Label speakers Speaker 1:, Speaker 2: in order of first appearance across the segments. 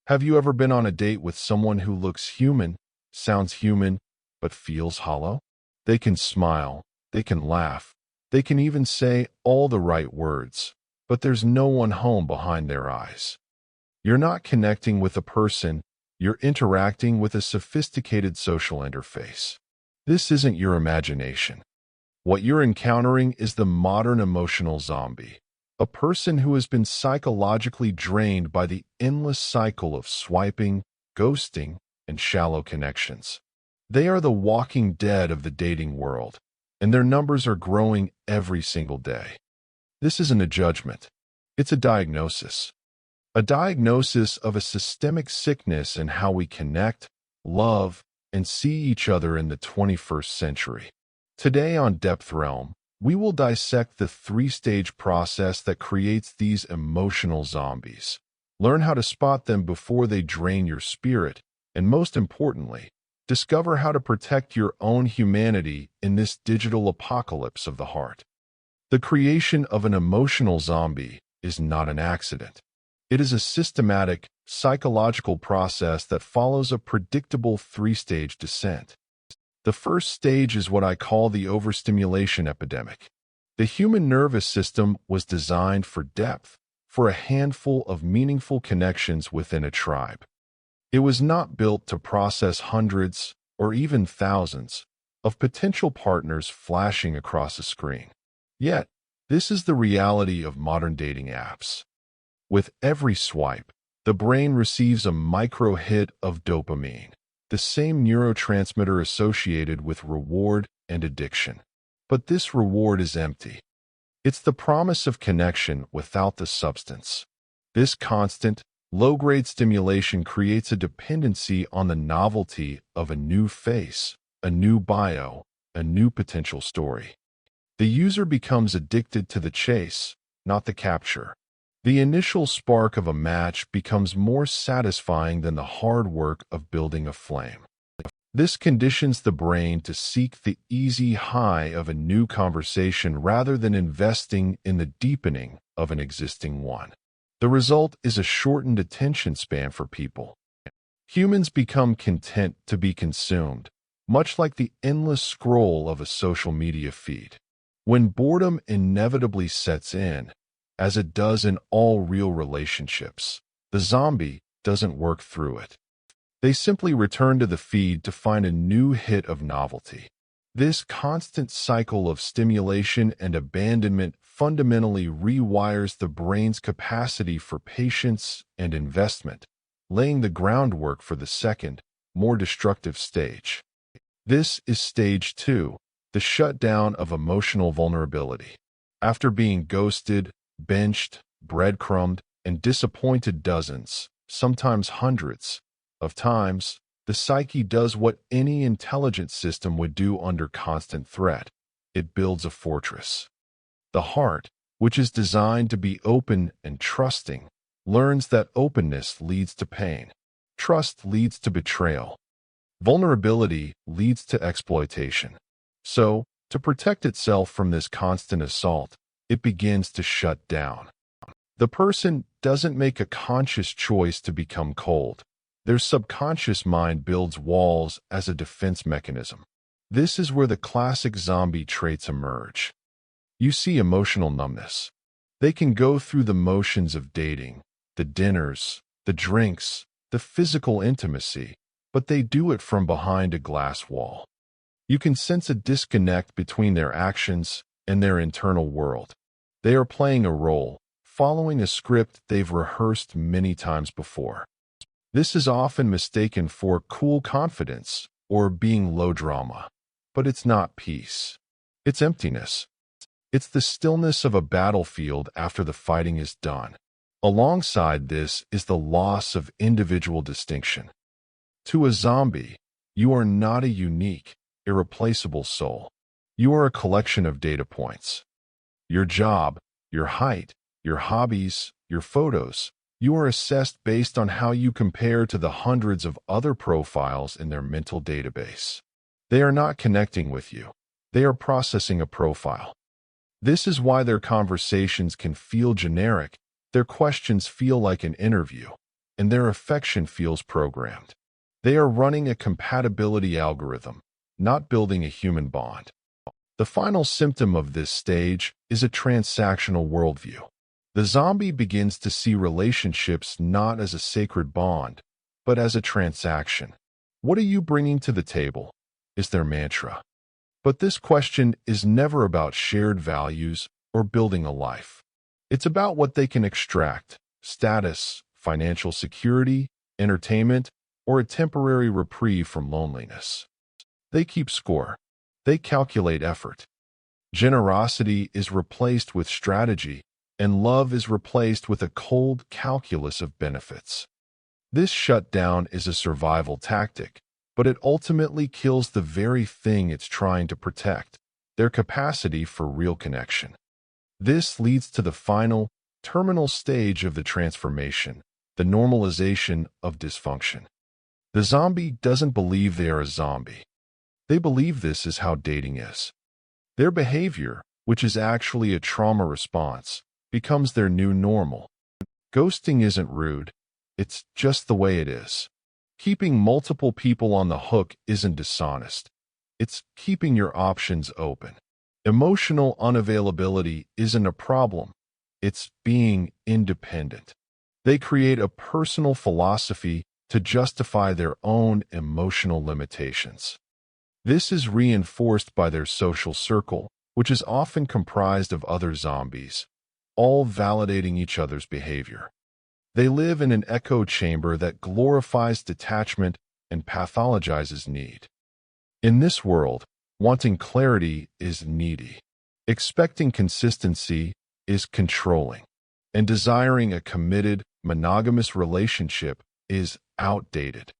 Speaker 1: Have you ever been on a date with someone who looks human, sounds human, but feels hollow? They can smile, they can laugh, they can even say all the right words, but there's no one home behind their eyes. You're not connecting with a person, you're interacting with a sophisticated social interface. This isn't your imagination. What you're encountering is the modern emotional zombie, a person who has been psychologically drained by the endless cycle of swiping, ghosting, and shallow connections. They are the walking dead of the dating world, and their numbers are growing every single day. This isn't a judgment. It's a diagnosis. A diagnosis of a systemic sickness in how we connect, love, and see each other in the 21st century. Today on DepthRealm, we will dissect the three-stage process that creates these emotional zombies. Learn how to spot them before they drain your spirit, and most importantly, discover how to protect your own humanity in this digital apocalypse of the heart. The creation of an emotional zombie is not an accident. It is a systematic, psychological process that follows a predictable three-stage descent. The first stage is what I call the overstimulation epidemic. The human nervous system was designed for depth, for a handful of meaningful connections within a tribe. It was not built to process hundreds, or even thousands, of potential partners flashing across a screen. Yet, this is the reality of modern dating apps. With every swipe, the brain receives a micro-hit of dopamine, the same neurotransmitter associated with reward and addiction. But this reward is empty. It's the promise of connection without the substance. This constant, low-grade stimulation creates a dependency on the novelty of a new face, a new bio, a new potential story. The user becomes addicted to the chase, not the capture. The initial spark of a match becomes more satisfying than the hard work of building a flame. This conditions the brain to seek the easy high of a new conversation rather than investing in the deepening of an existing one. The result is a shortened attention span for people. Humans become content to be consumed, much like the endless scroll of a social media feed. When boredom inevitably sets in, as it does in all real relationships, the zombie doesn't work through it. They simply return to the feed to find a new hit of novelty. This constant cycle of stimulation and abandonment fundamentally rewires the brain's capacity for patience and investment, laying the groundwork for the second, more destructive stage. This is stage 2, the shutdown of emotional vulnerability. After being ghosted, benched, breadcrumbed, and disappointed dozens, sometimes hundreds, of times, the psyche does what any intelligent system would do under constant threat. It builds a fortress. The heart, which is designed to be open and trusting, learns that openness leads to pain. Trust leads to betrayal. Vulnerability leads to exploitation. So, to protect itself from this constant assault, it begins to shut down. The person doesn't make a conscious choice to become cold. Their subconscious mind builds walls as a defense mechanism. This is where the classic zombie traits emerge. You see emotional numbness. They can go through the motions of dating, the dinners, the drinks, the physical intimacy, but they do it from behind a glass wall. You can sense a disconnect between their actions and their internal world. They are playing a role, following a script they've rehearsed many times before. This is often mistaken for cool confidence or being low drama, but it's not peace. It's emptiness. It's the stillness of a battlefield after the fighting is done. Alongside this is the loss of individual distinction. To a zombie, you are not a unique, irreplaceable soul. You are a collection of data points. Your job, your height, your hobbies, your photos. You are assessed based on how you compare to the hundreds of other profiles in their mental database. They are not connecting with you. They are processing a profile. This is why their conversations can feel generic. Their questions feel like an interview. and their affection feels programmed. They are running a compatibility algorithm, not building a human bond. The final symptom of this stage is a transactional worldview. The zombie begins to see relationships not as a sacred bond, but as a transaction. What are you bringing to the table? Is their mantra. But this question is never about shared values or building a life. It's about what they can extract: status, financial security, entertainment, or a temporary reprieve from loneliness. They keep score. They calculate effort. Generosity is replaced with strategy, and love is replaced with a cold calculus of benefits. This shutdown is a survival tactic, but it ultimately kills the very thing it's trying to protect: their capacity for real connection. This leads to the final, terminal stage of the transformation, the normalization of dysfunction. The zombie doesn't believe they are a zombie. They believe this is how dating is. Their behavior, which is actually a trauma response, becomes their new normal. Ghosting isn't rude. It's just the way it is. Keeping multiple people on the hook isn't dishonest. It's keeping your options open. Emotional unavailability isn't a problem. It's being independent. They create a personal philosophy to justify their own emotional limitations. This is reinforced by their social circle, which is often comprised of other zombies, all validating each other's behavior. They live in an echo chamber that glorifies detachment and pathologizes need. In this world, wanting clarity is needy. Expecting consistency is controlling. And desiring a committed, monogamous relationship is outdated.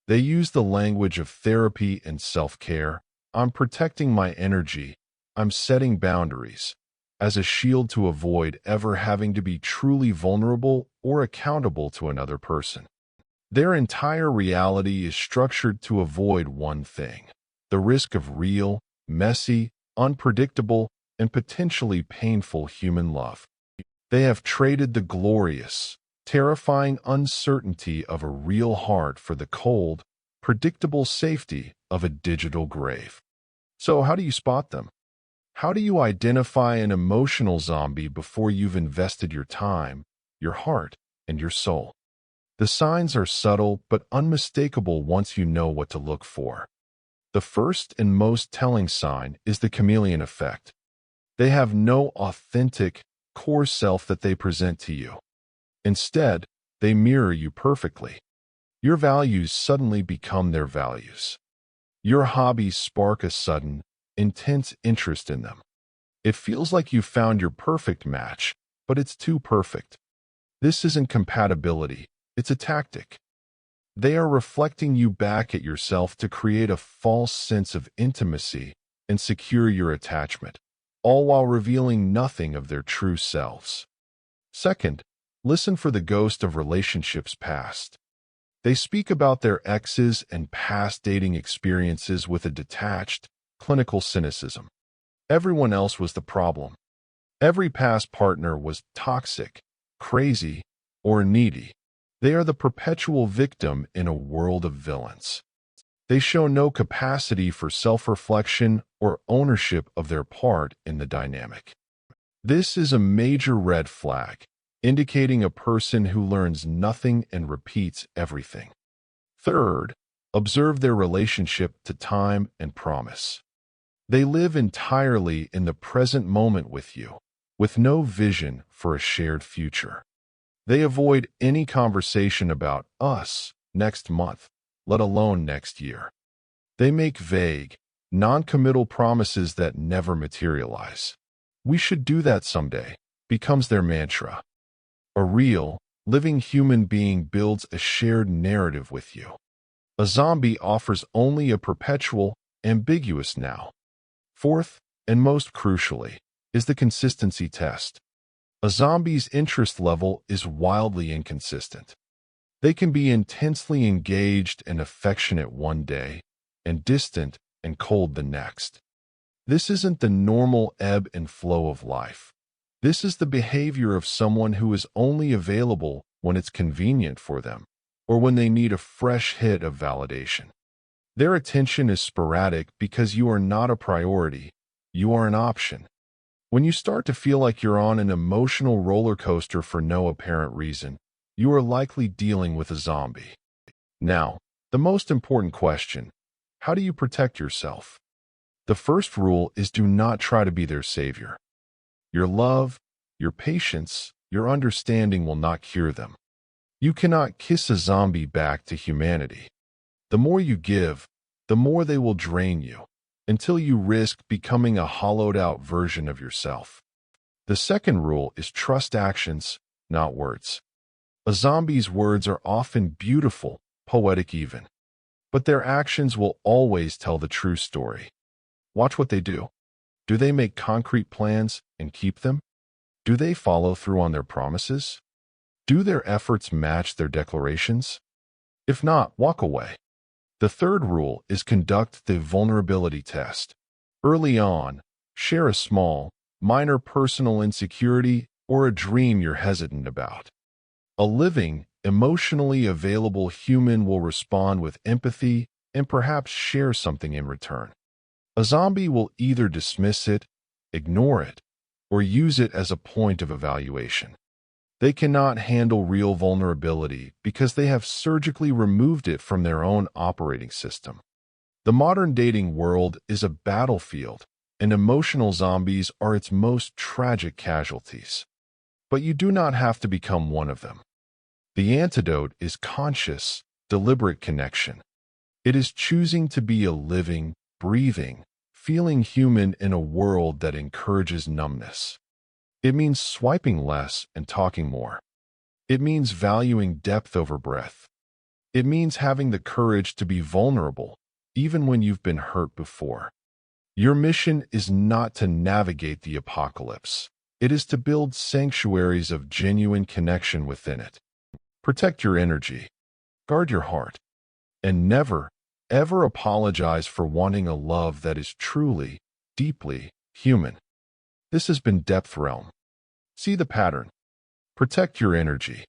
Speaker 1: They use the language of therapy and self-care. I'm protecting my energy. I'm setting boundaries, as a shield to avoid ever having to be truly vulnerable or accountable to another person. Their entire reality is structured to avoid one thing: the risk of real, messy, unpredictable, and potentially painful human love. They have traded the glorious, terrifying uncertainty of a real heart for the cold, predictable safety of a digital grave. So how do you spot them? How do you identify an emotional zombie before you've invested your time, your heart, and your soul? The signs are subtle but unmistakable once you know what to look for. The first and most telling sign is the chameleon effect. They have no authentic, core self that they present to you. Instead, they mirror you perfectly. Your values suddenly become their values. Your hobbies spark a sudden, intense interest in them. It feels like you found your perfect match, but it's too perfect. This isn't compatibility, it's a tactic. They are reflecting you back at yourself to create a false sense of intimacy and secure your attachment, all while revealing nothing of their true selves. Second, listen for the ghost of relationships past. They speak about their exes and past dating experiences with a detached, clinical cynicism. Everyone else was the problem. Every past partner was toxic, crazy, or needy. They are the perpetual victim in a world of villains. They show no capacity for self-reflection or ownership of their part in the dynamic. This is a major red flag, indicating a person who learns nothing and repeats everything. Third, observe their relationship to time and promise. They live entirely in the present moment with you, with no vision for a shared future. They avoid any conversation about us next month, let alone next year. They make vague, non-committal promises that never materialize. "We should do that someday" becomes their mantra. A real, living human being builds a shared narrative with you. A zombie offers only a perpetual, ambiguous now. Fourth, and most crucially, is the consistency test. A zombie's interest level is wildly inconsistent. They can be intensely engaged and affectionate one day, and distant and cold the next. This isn't the normal ebb and flow of life. This is the behavior of someone who is only available when it's convenient for them, or when they need a fresh hit of validation. Their attention is sporadic because you are not a priority, you are an option. When you start to feel like you're on an emotional roller coaster for no apparent reason, you are likely dealing with a zombie. Now, the most important question: how do you protect yourself? The first rule is do not try to be their savior. Your love, your patience, your understanding will not cure them. You cannot kiss a zombie back to humanity. The more you give, the more they will drain you, until you risk becoming a hollowed-out version of yourself. The second rule is trust actions, not words. A zombie's words are often beautiful, poetic even, but their actions will always tell the true story. Watch what they do. Do they make concrete plans and keep them? Do they follow through on their promises? Do their efforts match their declarations? If not, walk away. The third rule is conduct the vulnerability test. Early on, share a small, minor personal insecurity or a dream you're hesitant about. A living, emotionally available human will respond with empathy and perhaps share something in return. A zombie will either dismiss it, ignore it, or use it as a point of evaluation. They cannot handle real vulnerability because they have surgically removed it from their own operating system. The modern dating world is a battlefield, and emotional zombies are its most tragic casualties. But you do not have to become one of them. The antidote is conscious, deliberate connection. It is choosing to be a living, breathing, feeling human in a world that encourages numbness. It means swiping less and talking more. It means valuing depth over breadth. It means having the courage to be vulnerable, even when you've been hurt before. Your mission is not to navigate the apocalypse. It is to build sanctuaries of genuine connection within it. Protect your energy. Guard your heart. And never, ever apologize for wanting a love that is truly, deeply human. This has been DepthRealm. See the pattern. Protect your energy.